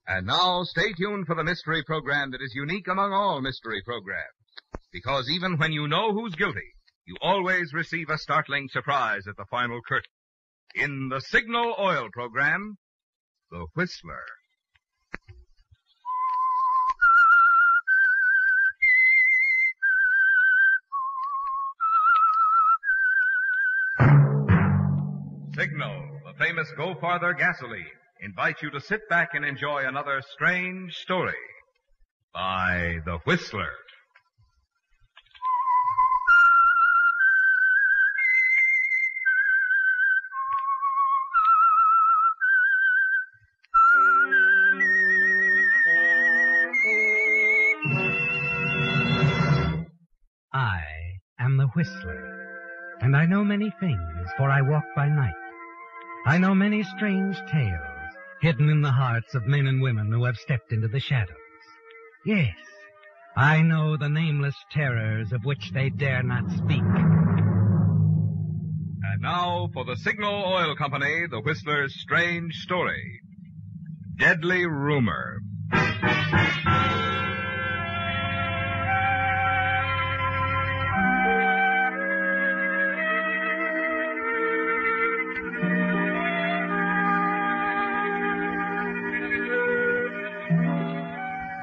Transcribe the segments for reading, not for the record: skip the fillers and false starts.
And now, stay tuned for the mystery program that is unique among all mystery programs. Because even when you know who's guilty, you always receive a startling surprise at the final curtain. In the Signal Oil program, The Whistler. Signal, the famous Go Farther gasoline, invites you to sit back and enjoy another strange story by The Whistler. I am the Whistler, and I know many things, for I walk by night. I know many strange tales, hidden in the hearts of men and women who have stepped into the shadows. Yes, I know the nameless terrors of which they dare not speak. And now for the Signal Oil Company, The Whistler's strange story. Deadly Rumor.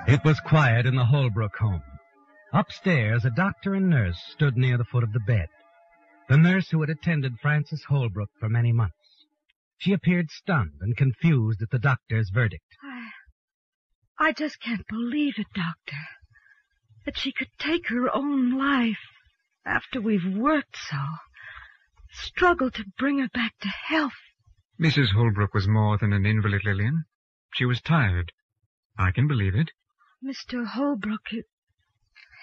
It was quiet in the Holbrook home. Upstairs, a doctor and nurse stood near the foot of the bed. The nurse who had attended Frances Holbrook for many months. She appeared stunned and confused at the doctor's verdict. I just can't believe it, Doctor. That she could take her own life after we've worked so. Struggled to bring her back to health. Mrs. Holbrook was more than an invalid, Lillian. She was tired. I can believe it. Mr. Holbrook,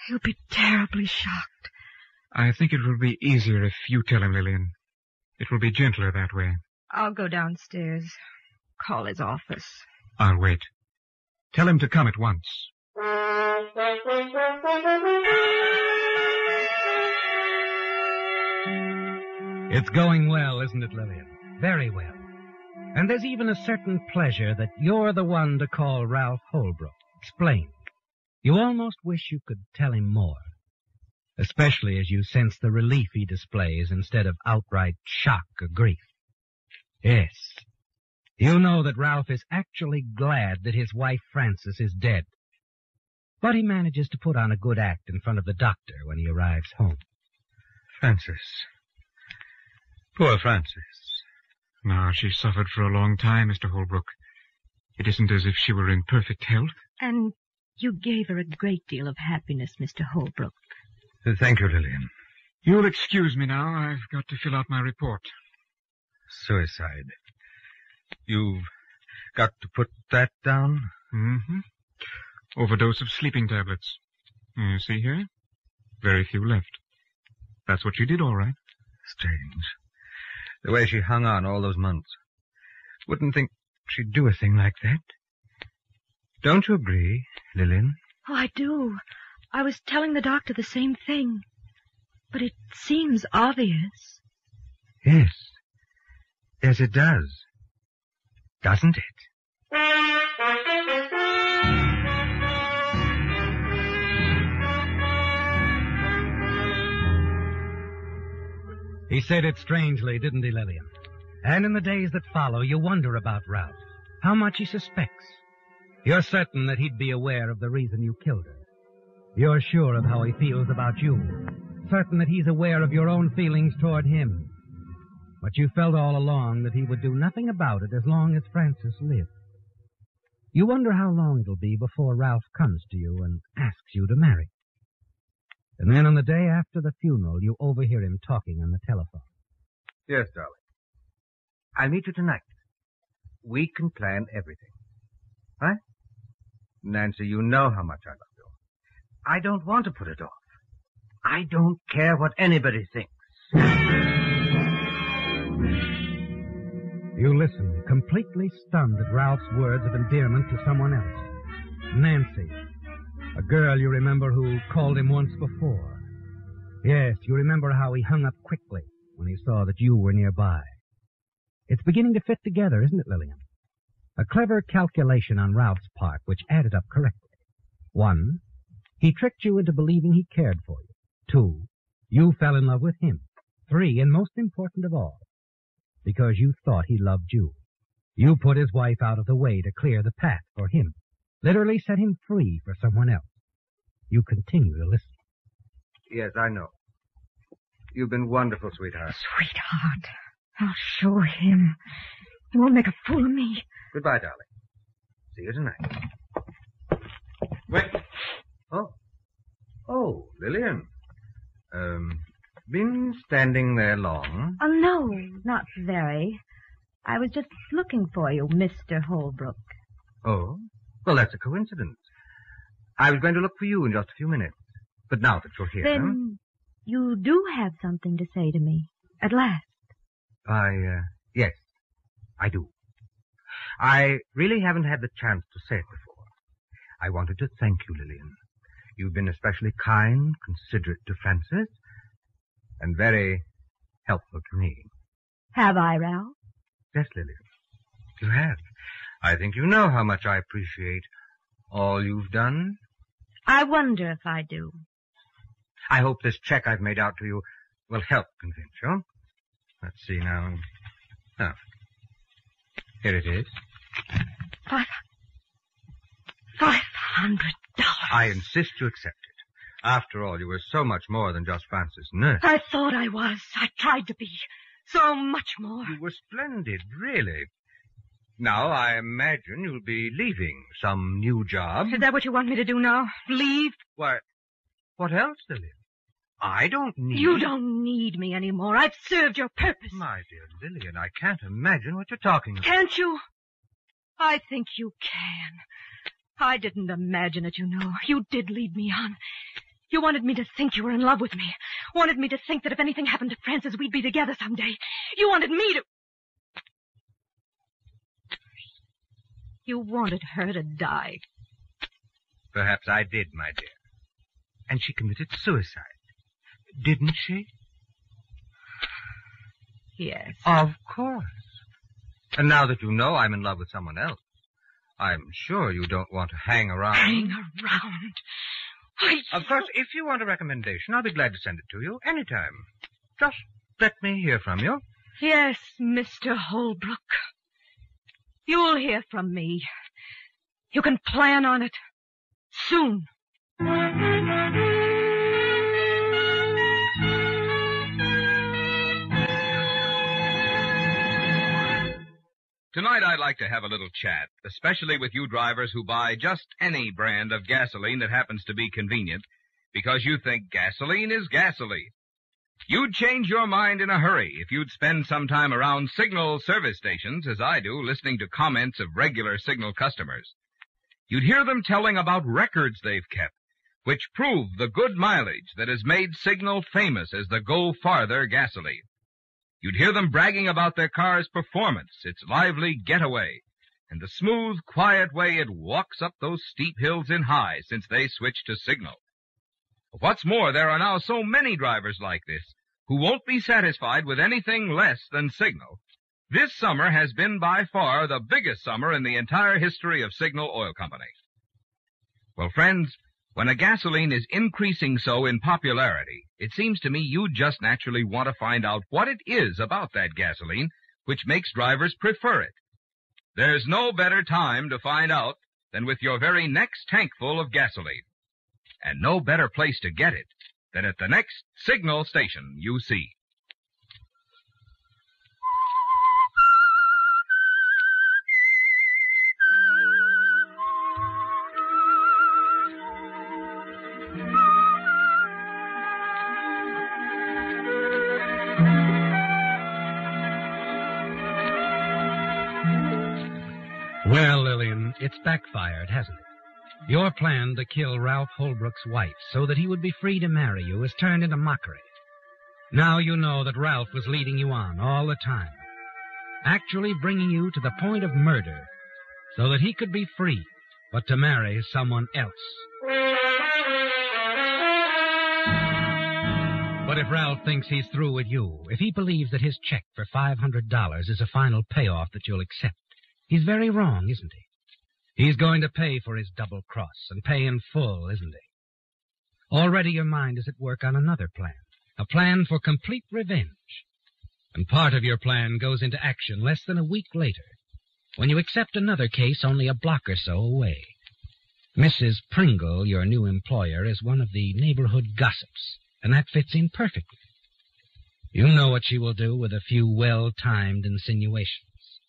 he'll be terribly shocked. I think it will be easier if you tell him, Lillian. It will be gentler that way. I'll go downstairs. Call his office. I'll wait. Tell him to come at once. It's going well, isn't it, Lillian? Very well. And there's even a certain pleasure that you're the one to call Ralph Holbrook. Explain. You almost wish you could tell him more. Especially as you sense the relief he displays instead of outright shock or grief. Yes. You know that Ralph is actually glad that his wife Frances is dead. But he manages to put on a good act in front of the doctor when he arrives home. Frances. Poor Frances. No, she suffered for a long time, Mr. Holbrook. It isn't as if she were in perfect health. And you gave her a great deal of happiness, Mr. Holbrook. Thank you, Lillian. You'll excuse me now. I've got to fill out my report. Suicide. You've got to put that down? Mm-hmm. Overdose of sleeping tablets. You see here? Very few left. That's what she did, all right. Strange. The way she hung on all those months. Wouldn't think she'd do a thing like that. Don't you agree, Lillian? Oh, I do. I was telling the doctor the same thing. But it seems obvious. Yes. Yes, it does. Doesn't it? He said it strangely, didn't he, Lillian? And in the days that follow, you wonder about Ralph. How much he suspects. You're certain that he'd be aware of the reason you killed her. You're sure of how he feels about you. Certain that he's aware of your own feelings toward him. But you felt all along that he would do nothing about it as long as Frances lived. You wonder how long it'll be before Ralph comes to you and asks you to marry. And then on the day after the funeral, you overhear him talking on the telephone. Yes, darling. I'll meet you tonight. We can plan everything. Huh? Nancy, you know how much I love you. I don't want to put it off. I don't care what anybody thinks. You listen, completely stunned at Ralph's words of endearment to someone else. Nancy, a girl you remember who called him once before. Yes, you remember how he hung up quickly when he saw that you were nearby. It's beginning to fit together, isn't it, Lillian? A clever calculation on Ralph's part which added up correctly. 1, he tricked you into believing he cared for you. 2, you fell in love with him. 3, and most important of all, because you thought he loved you. You put his wife out of the way to clear the path for him, literally set him free for someone else. You continue to listen. Yes, I know. You've been wonderful, sweetheart. Sweetheart, I'll show him. He won't make a fool of me. Goodbye, darling. See you tonight. Wait. Oh, Lillian. Been standing there long? Oh, no, not very. I was just looking for you, Mr. Holbrook. Oh? Well, that's a coincidence. I was going to look for you in just a few minutes. But now that you're here... Then you do have something to say to me, at last. Yes, I do. I really haven't had the chance to say it before. I wanted to thank you, Lillian. You've been especially kind, considerate to Francis, and very helpful to me. Have I, Ralph? Yes, Lillian, you have. I think you know how much I appreciate all you've done. I wonder if I do. I hope this check I've made out to you will help convince you. Let's see now. Oh, here it is. $500. I insist you accept it. After all, you were so much more than just Francis' nurse. I thought I was. I tried to be. So much more. You were splendid, really. Now, I imagine you'll be leaving some new job. Is that what you want me to do now? Leave? Why, what else, Lillian? I don't need... You don't need me anymore. I've served your purpose. My dear Lillian, I can't imagine what you're talking about. Can't you? I think you can. I didn't imagine it, you know. You did lead me on. You wanted me to think you were in love with me. Wanted me to think that if anything happened to Francis, we'd be together someday. You wanted me to... You wanted her to die. Perhaps I did, my dear. And she committed suicide. Didn't she? Yes. Of course. And now that you know I'm in love with someone else, I'm sure you don't want to hang around. Hang around? Of course, if you want a recommendation, I'll be glad to send it to you anytime. Just let me hear from you. Yes, Mr. Holbrook. You'll hear from me. You can plan on it. Soon. Tonight I'd like to have a little chat, especially with you drivers who buy just any brand of gasoline that happens to be convenient, because you think gasoline is gasoline. You'd change your mind in a hurry if you'd spend some time around Signal service stations, as I do, listening to comments of regular Signal customers. You'd hear them telling about records they've kept, which prove the good mileage that has made Signal famous as the Go Farther gasoline. You'd hear them bragging about their car's performance, its lively getaway, and the smooth, quiet way it walks up those steep hills in high since they switched to Signal. What's more, there are now so many drivers like this who won't be satisfied with anything less than Signal. This summer has been by far the biggest summer in the entire history of Signal Oil Company. Well, friends, when a gasoline is increasing so in popularity, it seems to me you just naturally want to find out what it is about that gasoline which makes drivers prefer it. There's no better time to find out than with your very next tankful of gasoline. And no better place to get it than at the next Signal station you see. Well, Lillian, it's backfired, hasn't it? Your plan to kill Ralph Holbrook's wife so that he would be free to marry you has turned into mockery. Now you know that Ralph was leading you on all the time, actually bringing you to the point of murder so that he could be free, but to marry someone else. But if Ralph thinks he's through with you, if he believes that his check for $500 is a final payoff that you'll accept, He's very wrong, isn't he? He's going to pay for his double cross, and pay in full, isn't he? Already your mind is at work on another plan, a plan for complete revenge. And part of your plan goes into action less than a week later, when you accept another case only a block or so away. Mrs. Pringle, your new employer, is one of the neighborhood gossips, and that fits in perfectly. You know what she will do with a few well-timed insinuations.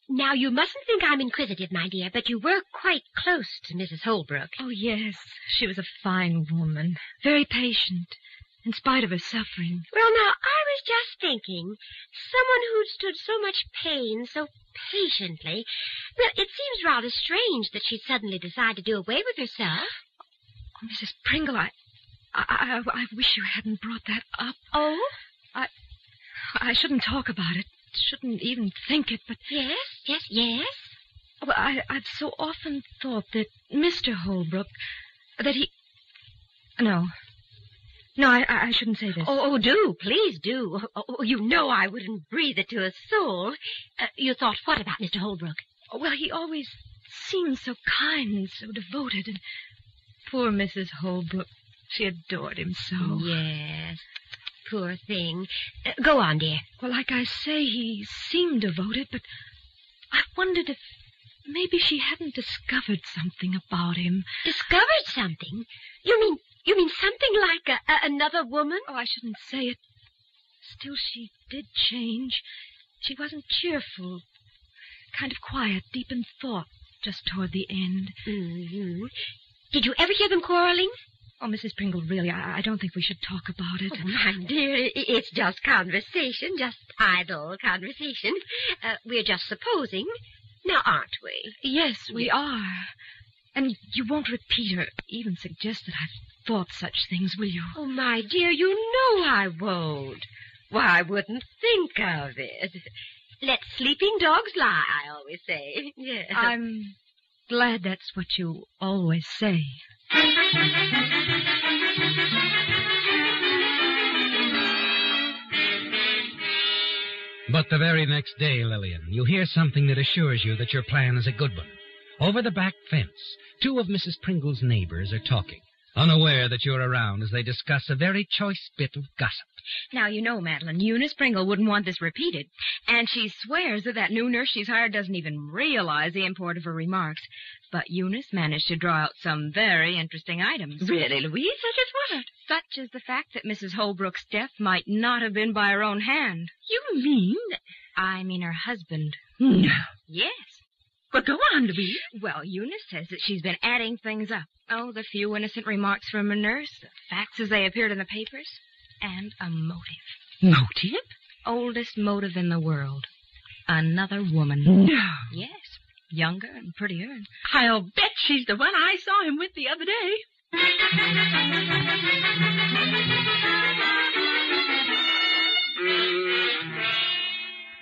Now, you mustn't think I'm inquisitive, my dear, but you were quite close to Mrs. Holbrook. Oh, yes. She was a fine woman. Very patient, in spite of her suffering. Well, now, I was just thinking, someone who'd stood so much pain so patiently, well, it seems rather strange that she'd suddenly decide to do away with herself. Oh, Mrs. Pringle, I wish you hadn't brought that up. Oh? I shouldn't talk about it. Shouldn't even think it, but... Yes? Well, I've so often thought that Mr. Holbrook, that he... No, I shouldn't say this. Oh, do, please do. Oh, you know I wouldn't breathe it to a soul. You thought what about Mr. Holbrook? Well, he always seemed so kind and so devoted, and poor Mrs. Holbrook, she adored him so. Yes, poor thing. Go on, dear. Well, like I say, he seemed devoted, but I wondered if maybe she hadn't discovered something about him. Discovered something? You mean something like another woman? Oh, I shouldn't say it. Still, she did change. She wasn't cheerful. Kind of quiet, deep in thought, just toward the end. Mm-hmm. Did you ever hear them quarreling? Oh, Mrs. Pringle, really, I don't think we should talk about it. Oh, my dear, it's just conversation, just idle conversation. We're just supposing, now aren't we? Yes, we are. And you won't repeat or even suggest that I've thought such things, will you? Oh, my dear, you know I won't. Why, I wouldn't think of it. Let sleeping dogs lie, I always say. Yes. I'm glad that's what you always say. But the very next day, Lillian, you hear something that assures you that your plan is a good one. Over the back fence, two of Mrs. Pringle's neighbors are talking, unaware that you're around as they discuss a very choice bit of gossip. Now, you know, Madeline, Eunice Pringle wouldn't want this repeated. And she swears that new nurse she's hired doesn't even realize the import of her remarks. But Eunice managed to draw out some very interesting items. Really, Louise? Such as what? Such as the fact that Mrs. Holbrook's death might not have been by her own hand. You mean? I mean her husband. No. Yes. Well, go on, Louise. Well, Eunice says that she's been adding things up. Oh, the few innocent remarks from her nurse, the facts as they appeared in the papers, and a motive. Motive? Oldest motive in the world. Another woman. No. Yes. Younger and prettier. I'll bet she's the one I saw him with the other day.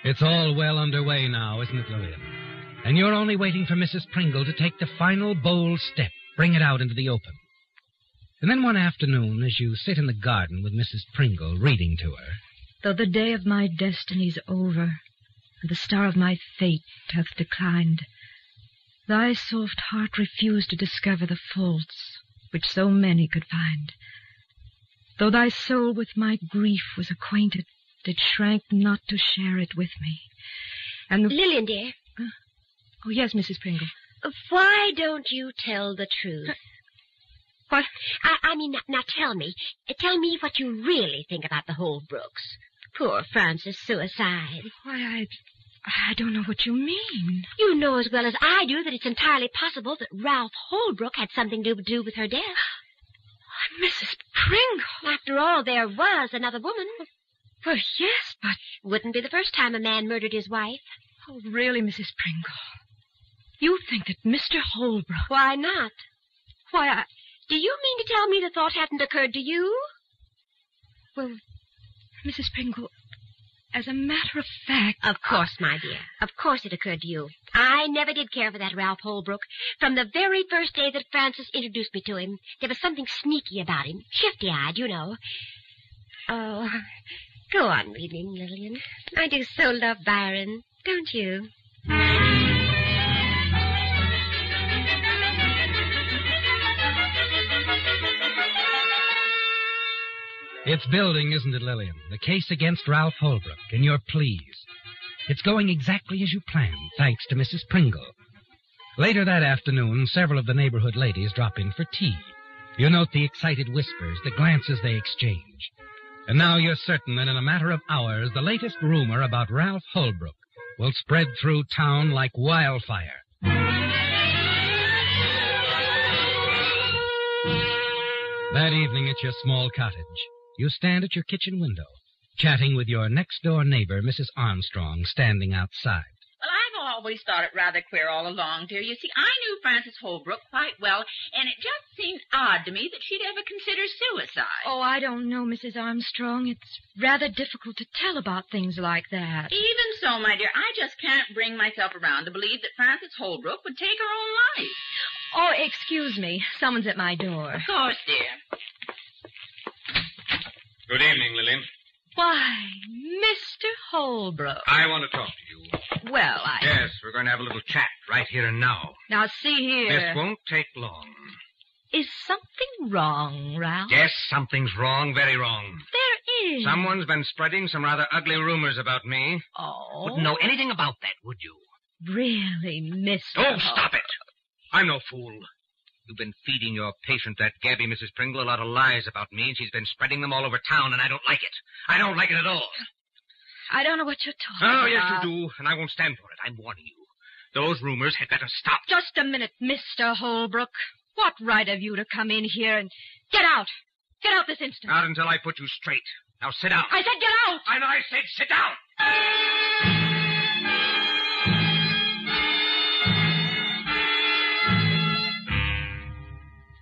It's all well underway now, isn't it, Lillian? And you're only waiting for Mrs. Pringle to take the final bold step, bring it out into the open. And then one afternoon, as you sit in the garden with Mrs. Pringle reading to her... Though the day of my destiny's over, and the star of my fate hath declined, thy soft heart refused to discover the faults which so many could find. Though thy soul with my grief was acquainted, it shrank not to share it with me. And Lillian, dear. Oh, yes, Mrs. Pringle. Why don't you tell the truth? What? I mean, now tell me. Tell me what you really think about the Holbrooks. Poor Francis' suicide. Why, I don't know what you mean. You know as well as I do that it's entirely possible that Ralph Holbrook had something to do with her death. Mrs. Pringle. After all, there was another woman. Well, yes, but... Wouldn't be the first time a man murdered his wife. Oh, really, Mrs. Pringle? You think that Mr. Holbrook... Why not? Why, Do you mean to tell me the thought hadn't occurred to you? Well, Mrs. Pringle, as a matter of fact... Of course, my dear. Of course it occurred to you. I never did care for that Ralph Holbrook. From the very first day that Francis introduced me to him, there was something sneaky about him. Shifty-eyed, you know. Oh, go on reading, Lillian. I do so love Byron, don't you? It's building, isn't it, Lillian? The case against Ralph Holbrook, and you're pleased. It's going exactly as you planned, thanks to Mrs. Pringle. Later that afternoon, several of the neighborhood ladies drop in for tea. You note the excited whispers, the glances they exchange. And now you're certain that in a matter of hours, the latest rumor about Ralph Holbrook will spread through town like wildfire. That evening at your small cottage, you stand at your kitchen window, chatting with your next-door neighbor, Mrs. Armstrong, standing outside. Well, I've always thought it rather queer all along, dear. You see, I knew Frances Holbrook quite well, and it just seemed odd to me that she'd ever consider suicide. Oh, I don't know, Mrs. Armstrong. It's rather difficult to tell about things like that. Even so, my dear, I just can't bring myself around to believe that Frances Holbrook would take her own life. Oh, excuse me. Someone's at my door. Of course, dear. Good evening, Lillian. Why, Mr. Holbrook. I want to talk to you. Well, Yes, we're going to have a little chat right here and now. Now, see here. This won't take long. Is something wrong, Ralph? Yes, something's wrong, very wrong. There is. Someone's been spreading some rather ugly rumors about me. Oh. Wouldn't know anything about that, would you? Really, Mr. Oh, stop it. I'm no fool. You've been feeding your patient, that Gabby, Mrs. Pringle, a lot of lies about me, and she's been spreading them all over town, and I don't like it. I don't like it at all. I don't know what you're talking about. Oh, yes, you do, and I won't stand for it. I'm warning you. Those rumors had better stop. Just a minute, Mr. Holbrook. What right have you to come in here and... Get out. Get out this instant. Not until I put you straight. Now sit down. I said get out. And I said sit down.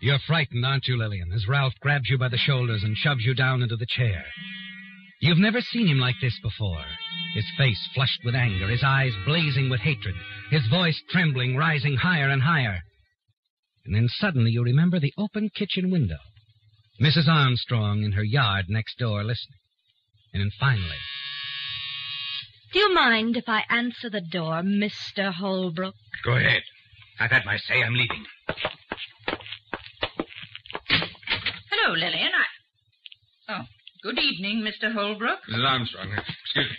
You're frightened, aren't you, Lillian, as Ralph grabs you by the shoulders and shoves you down into the chair. You've never seen him like this before. His face flushed with anger, his eyes blazing with hatred, his voice trembling, rising higher and higher. And then suddenly you remember the open kitchen window, Mrs. Armstrong in her yard next door listening. And then finally... Do you mind if I answer the door, Mr. Holbrook? Go ahead. I've had my say. I'm leaving. Hello, Lillian. Oh, good evening, Mr. Holbrook. Mrs. Armstrong, excuse me.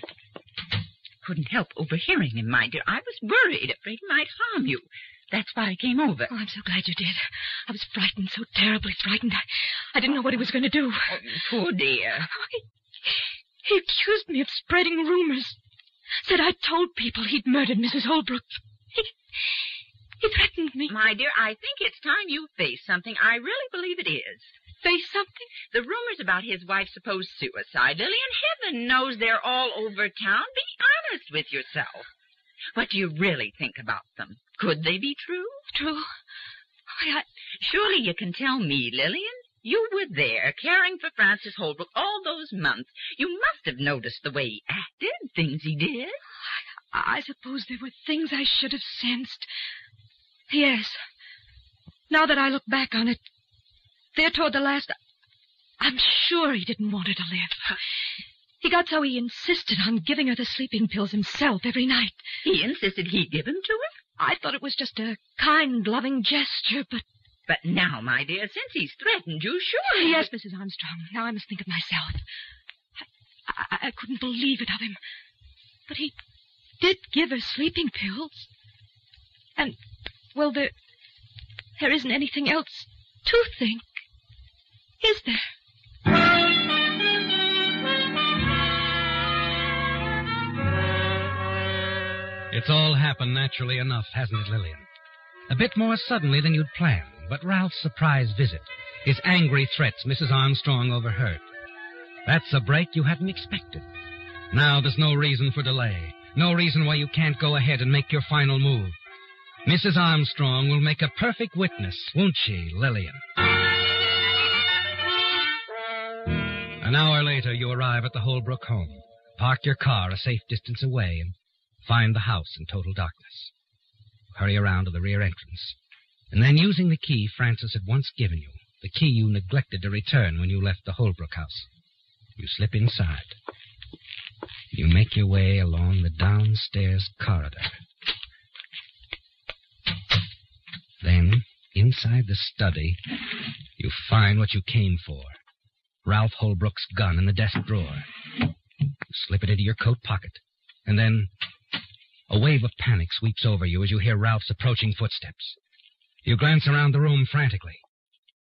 Couldn't help overhearing him, my dear. I was worried, afraid he might harm you. That's why I came over. Oh, I'm so glad you did. I was frightened, so terribly frightened. I didn't know what he was going to do. Oh, poor dear. He accused me of spreading rumors. Said I'd told people he'd murdered Mrs. Holbrook. He threatened me. My dear, I think it's time you face something. I really believe it is. Face something? The rumors about his wife's supposed suicide, Lillian, heaven knows they're all over town. Be honest with yourself. What do you really think about them? Could they be true? True? Surely you can tell me, Lillian. You were there, caring for Frances Holbrook all those months. You must have noticed the way he acted, things he did. I suppose there were things I should have sensed. Yes. Now that I look back on it, there toward the last, I'm sure he didn't want her to live. He got so he insisted on giving her the sleeping pills himself every night. He insisted he give them to her? I thought it was just a kind, loving gesture, but... But now, my dear, since he's threatened you, surely... Yes, Mrs. Armstrong. Now I must think of myself. I couldn't believe it of him. But he did give her sleeping pills. And, well, there isn't anything else to think. Is there? It's all happened naturally enough, hasn't it, Lillian? A bit more suddenly than you'd planned, but Ralph's surprise visit, his angry threats Mrs. Armstrong overheard. That's a break you hadn't expected. Now there's no reason for delay, no reason why you can't go ahead and make your final move. Mrs. Armstrong will make a perfect witness, won't she, Lillian? An hour later, you arrive at the Holbrook home, park your car a safe distance away, and find the house in total darkness. Hurry around to the rear entrance. And then, using the key Frances had once given you, the key you neglected to return when you left the Holbrook house, you slip inside. You make your way along the downstairs corridor. Then, inside the study, you find what you came for. Ralph Holbrook's gun in the desk drawer. You slip it into your coat pocket. And then a wave of panic sweeps over you as you hear Ralph's approaching footsteps. You glance around the room frantically,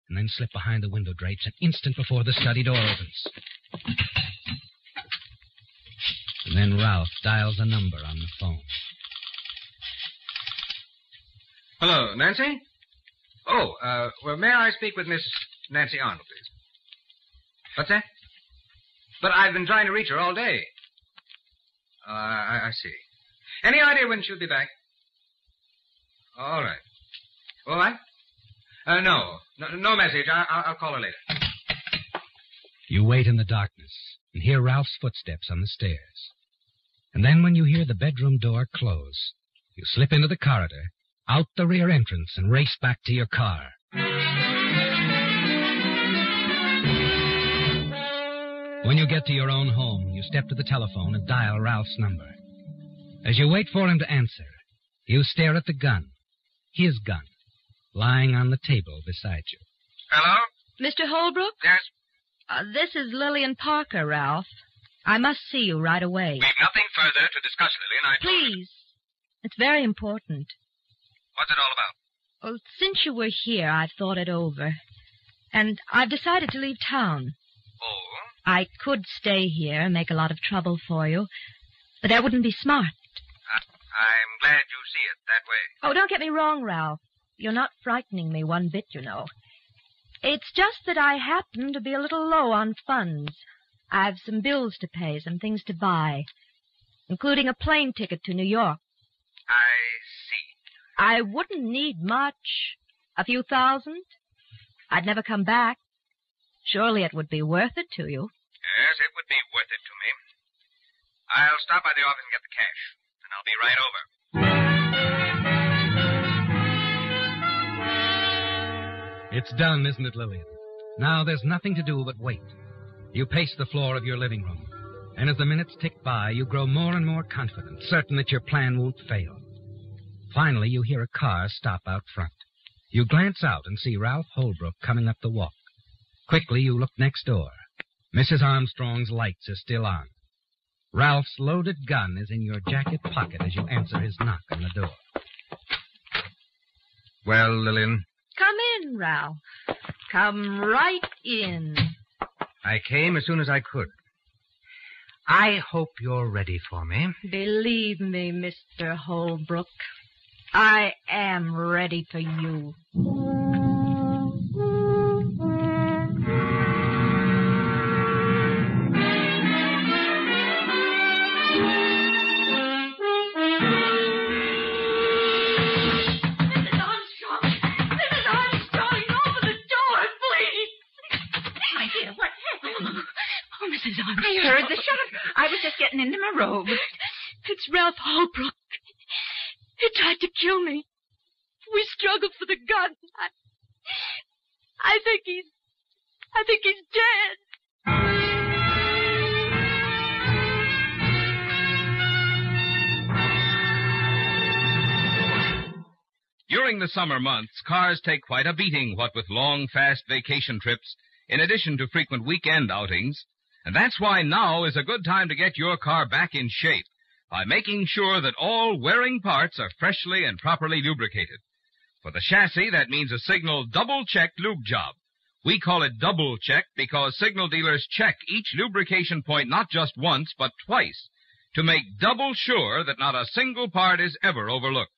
and then slip behind the window drapes an instant before the study door opens. And then Ralph dials a number on the phone. Hello, Nancy? Oh, well, may I speak with Miss Nancy Arnold, please? What's that? But I've been trying to reach her all day. I see. Any idea when she'll be back? All right. All right? No message. I'll call her later. You wait in the darkness and hear Ralph's footsteps on the stairs. And then when you hear the bedroom door close, you slip into the corridor, out the rear entrance, and race back to your car. When you get to your own home, you step to the telephone and dial Ralph's number. As you wait for him to answer, you stare at the gun, his gun, lying on the table beside you. Hello? Mr. Holbrook? Yes? This is Lillian Parker, Ralph. I must see you right away. We've nothing further to discuss, Lillian. Please. It's very important. What's it all about? Well, since you were here, I've thought it over. And I've decided to leave town. Oh? I could stay here and make a lot of trouble for you, but that wouldn't be smart. I'm glad you see it that way. Oh, don't get me wrong, Ralph. You're not frightening me one bit, you know. It's just that I happen to be a little low on funds. I've some bills to pay, some things to buy, including a plane ticket to New York. I see. I wouldn't need much. A few thousand. I'd never come back. Surely it would be worth it to you. Yes, it would be worth it to me. I'll stop by the office and get the cash, and I'll be right over. It's done, isn't it, Lillian? Now there's nothing to do but wait. You pace the floor of your living room, and as the minutes tick by, you grow more and more confident, certain that your plan won't fail. Finally, you hear a car stop out front. You glance out and see Ralph Holbrook coming up the walk. Quickly, you look next door. Mrs. Armstrong's lights are still on. Ralph's loaded gun is in your jacket pocket as you answer his knock on the door. Well, Lillian? Come in, Ralph. Come right in. I came as soon as I could. I hope you're ready for me. Believe me, Mr. Holbrook, I am ready for you. I heard the shot. I was just getting into my robe. It's Ralph Holbrook. He tried to kill me. We struggled for the gun. I think he's dead. During the summer months, cars take quite a beating, what with long, fast vacation trips, in addition to frequent weekend outings. And that's why now is a good time to get your car back in shape by making sure that all wearing parts are freshly and properly lubricated. For the chassis, that means a Signal double-checked lube job. We call it double-check because Signal dealers check each lubrication point not just once, but twice, to make double sure that not a single part is ever overlooked.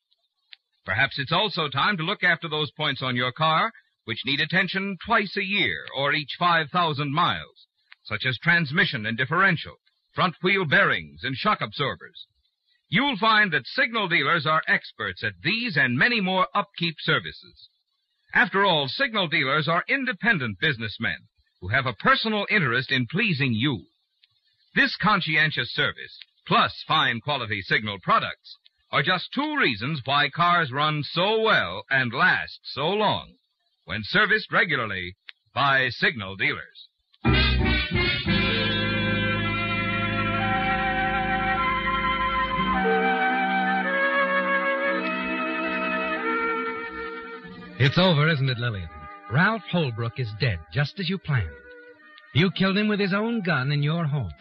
Perhaps it's also time to look after those points on your car which need attention twice a year or each 5,000 miles, such as transmission and differential, front wheel bearings, and shock absorbers. You'll find that Signal dealers are experts at these and many more upkeep services. After all, Signal dealers are independent businessmen who have a personal interest in pleasing you. This conscientious service, plus fine quality Signal products, are just two reasons why cars run so well and last so long when serviced regularly by Signal dealers. It's over, isn't it, Lillian? Ralph Holbrook is dead, just as you planned. You killed him with his own gun in your home.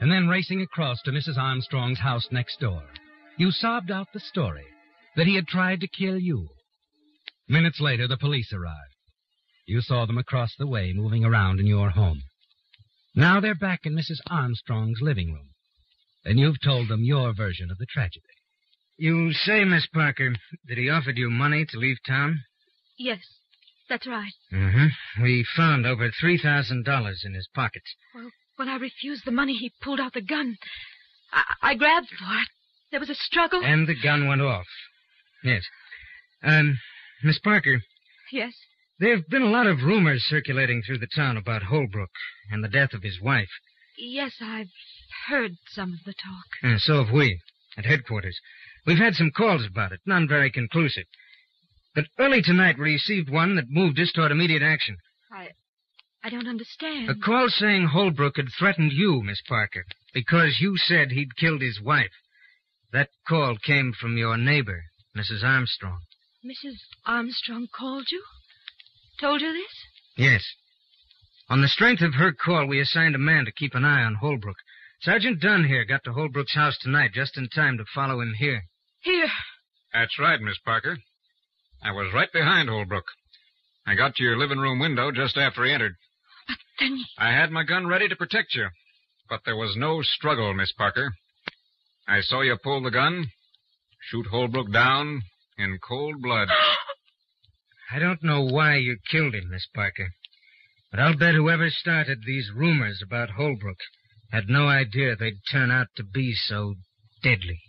And then racing across to Mrs. Armstrong's house next door, you sobbed out the story that he had tried to kill you. Minutes later, the police arrived. You saw them across the way moving around in your home. Now they're back in Mrs. Armstrong's living room. And you've told them your version of the tragedy. You say, Miss Parker, that he offered you money to leave town? Yes, that's right. Mm-hmm. We found over $3,000 in his pockets. Well, when I refused the money, he pulled out the gun. I grabbed for it. There was a struggle. And the gun went off. Yes. Miss Parker. Yes? There have been a lot of rumors circulating through the town about Holbrook and the death of his wife. Yes, I've heard some of the talk. So have we, at headquarters. We've had some calls about it, none very conclusive. But early tonight we received one that moved us toward immediate action. I don't understand. A call saying Holbrook had threatened you, Miss Parker, because you said he'd killed his wife. That call came from your neighbor, Mrs. Armstrong. Mrs. Armstrong called you? Told you this? Yes. On the strength of her call, we assigned a man to keep an eye on Holbrook. Sergeant Dunn here got to Holbrook's house tonight just in time to follow him here. Here? That's right, Miss Parker. I was right behind Holbrook. I got to your living room window just after he entered. But then... I had my gun ready to protect you. But there was no struggle, Miss Parker. I saw you pull the gun, shoot Holbrook down in cold blood. I don't know why you killed him, Miss Parker. But I'll bet whoever started these rumors about Holbrook had no idea they'd turn out to be so deadly.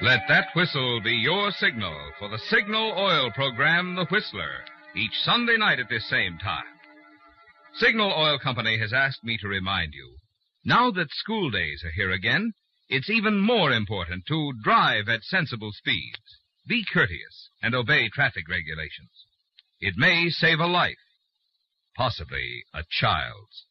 Let that whistle be your signal for the Signal Oil program, The Whistler, each Sunday night at this same time. Signal Oil Company has asked me to remind you, now that school days are here again, it's even more important to drive at sensible speeds, be courteous, and obey traffic regulations. It may save a life, possibly a child's.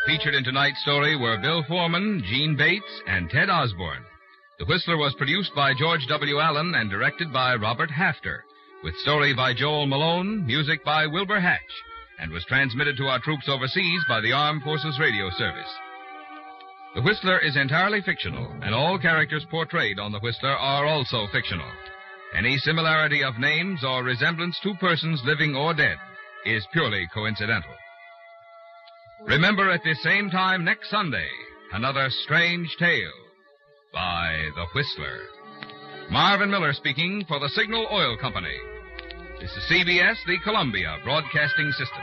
Featured in tonight's story were Bill Forman, Gene Bates, and Ted Osborne. The Whistler was produced by George W. Allen and directed by Robert Hafter, with story by Joel Malone, music by Wilbur Hatch, and was transmitted to our troops overseas by the Armed Forces Radio Service. The Whistler is entirely fictional, and all characters portrayed on The Whistler are also fictional. Any similarity of names or resemblance to persons living or dead is purely coincidental. Remember at this same time next Sunday, another strange tale by The Whistler. Marvin Miller speaking for the Signal Oil Company. This is CBS, the Columbia Broadcasting System.